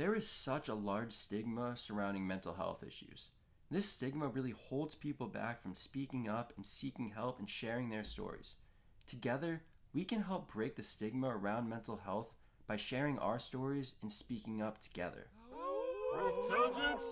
There is such a large stigma surrounding mental health issues. This stigma really holds people back from speaking up and seeking help and sharing their stories. Together, we can help break the stigma around mental health by sharing our stories and speaking up together. Wolftelligence!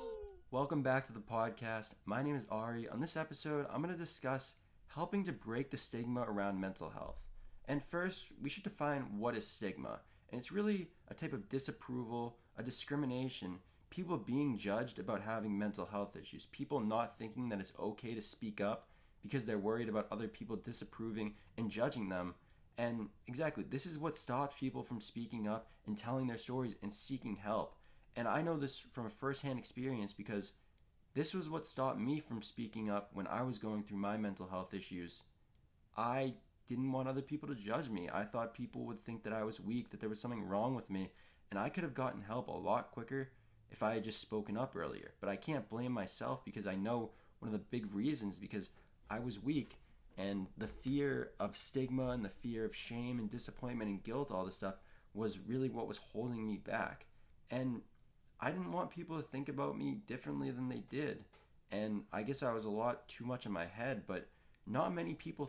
Welcome back to the podcast. My name is R.E. On this episode, I'm going to discuss helping to break the stigma around mental health. And first, we should define what is stigma. And it's really a type of disapproval, a discrimination, people being judged about having mental health issues, people not thinking that it's okay to speak up because they're worried about other people disapproving and judging them. And exactly, this is what stops people from speaking up and telling their stories and seeking help. And I know this from a first-hand experience because this was what stopped me from speaking up when I was going through my mental health issues. I didn't want other people to judge me. I thought people would think that I was weak, that there was something wrong with me, and I could have gotten help a lot quicker if I had just spoken up earlier. But I can't blame myself because I know one of the big reasons because I was weak, and the fear of stigma and the fear of shame and disappointment and guilt, all this stuff, was really what was holding me back. And I didn't want people to think about me differently than they did. And I guess I was a lot too much in my head, but not many people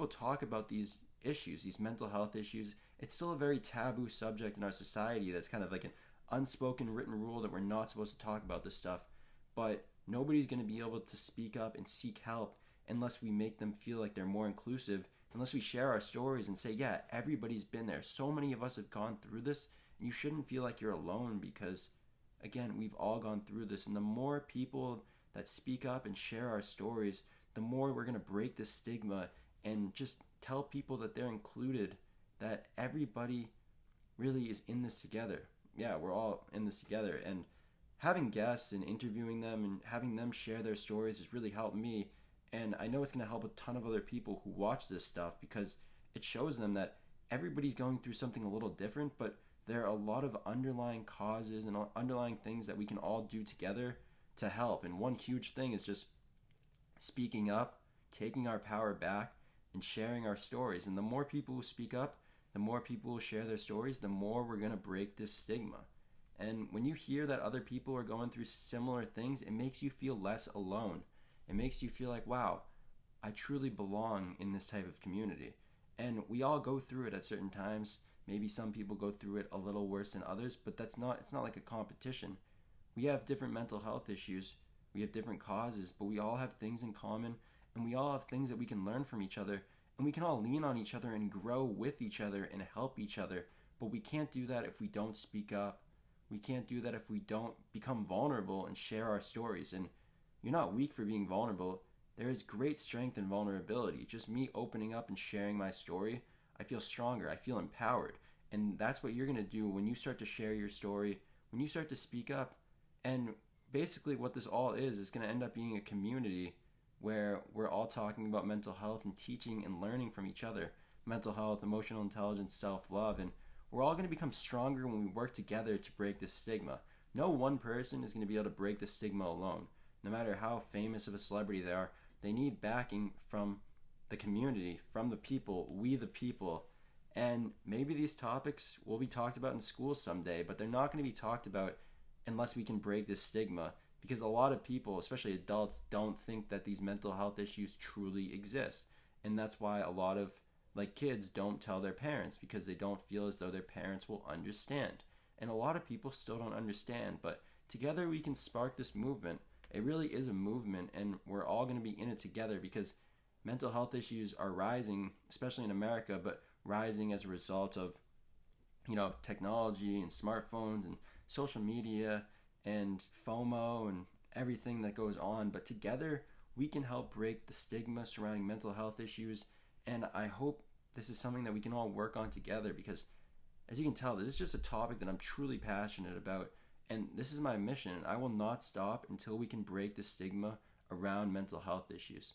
talk about these issues, these mental health issues. It's still a very taboo subject in our society that's kind of like an unspoken written rule that we're not supposed to talk about this stuff. But nobody's going to be able to speak up and seek help unless we make them feel like they're more inclusive, unless we share our stories and say, yeah, everybody's been there. So many of us have gone through this, and you shouldn't feel like you're alone because, again, we've all gone through this. And the more people that speak up and share our stories, the more we're going to break this stigma and just tell people that they're included, that everybody really is in this together. Yeah, we're all in this together. And having guests and interviewing them and having them share their stories has really helped me. And I know it's going to help a ton of other people who watch this stuff because it shows them that everybody's going through something a little different, but there are a lot of underlying causes and underlying things that we can all do together to help. And one huge thing is just speaking up, taking our power back, and sharing our stories. And the more people who speak up, the more people who share their stories, the more we're going to break this stigma. And when you hear that other people are going through similar things, it makes you feel less alone. It makes you feel like, wow, I truly belong in this type of community. And we all go through it at certain times. Maybe some people go through it a little worse than others, but it's not like a competition. We have different mental health issues. We have different causes, but we all have things in common, and we all have things that we can learn from each other, and we can all lean on each other and grow with each other and help each other. But we can't do that if we don't speak up. We can't do that if we don't become vulnerable and share our stories. And you're not weak for being vulnerable. There is great strength in vulnerability. Just me opening up and sharing my story, I feel stronger. I feel empowered. And that's what you're going to do when you start to share your story, when you start to speak up. And basically what this all is going to end up being a community where we're all talking about mental health and teaching and learning from each other. Mental health, emotional intelligence, self-love. And we're all going to become stronger when we work together to break this stigma. No one person is going to be able to break the stigma alone. No matter how famous of a celebrity they are, they need backing from the community, from the people, we the people. And maybe these topics will be talked about in school someday, but they're not going to be talked about unless we can break this stigma. Because a lot of people, especially adults, don't think that these mental health issues truly exist. And that's why a lot of kids don't tell their parents because they don't feel as though their parents will understand. And a lot of people still don't understand, but together we can spark this movement. It really is a movement, and we're all going to be in it together because mental health issues are rising, especially in America, but rising as a result of, technology and smartphones and social media and FOMO and everything that goes on. But together we can help break the stigma surrounding mental health issues. And I hope this is something that we can all work on together because, as you can tell, this is just a topic that I'm truly passionate about. And this is my mission. I will not stop until we can break the stigma around mental health issues.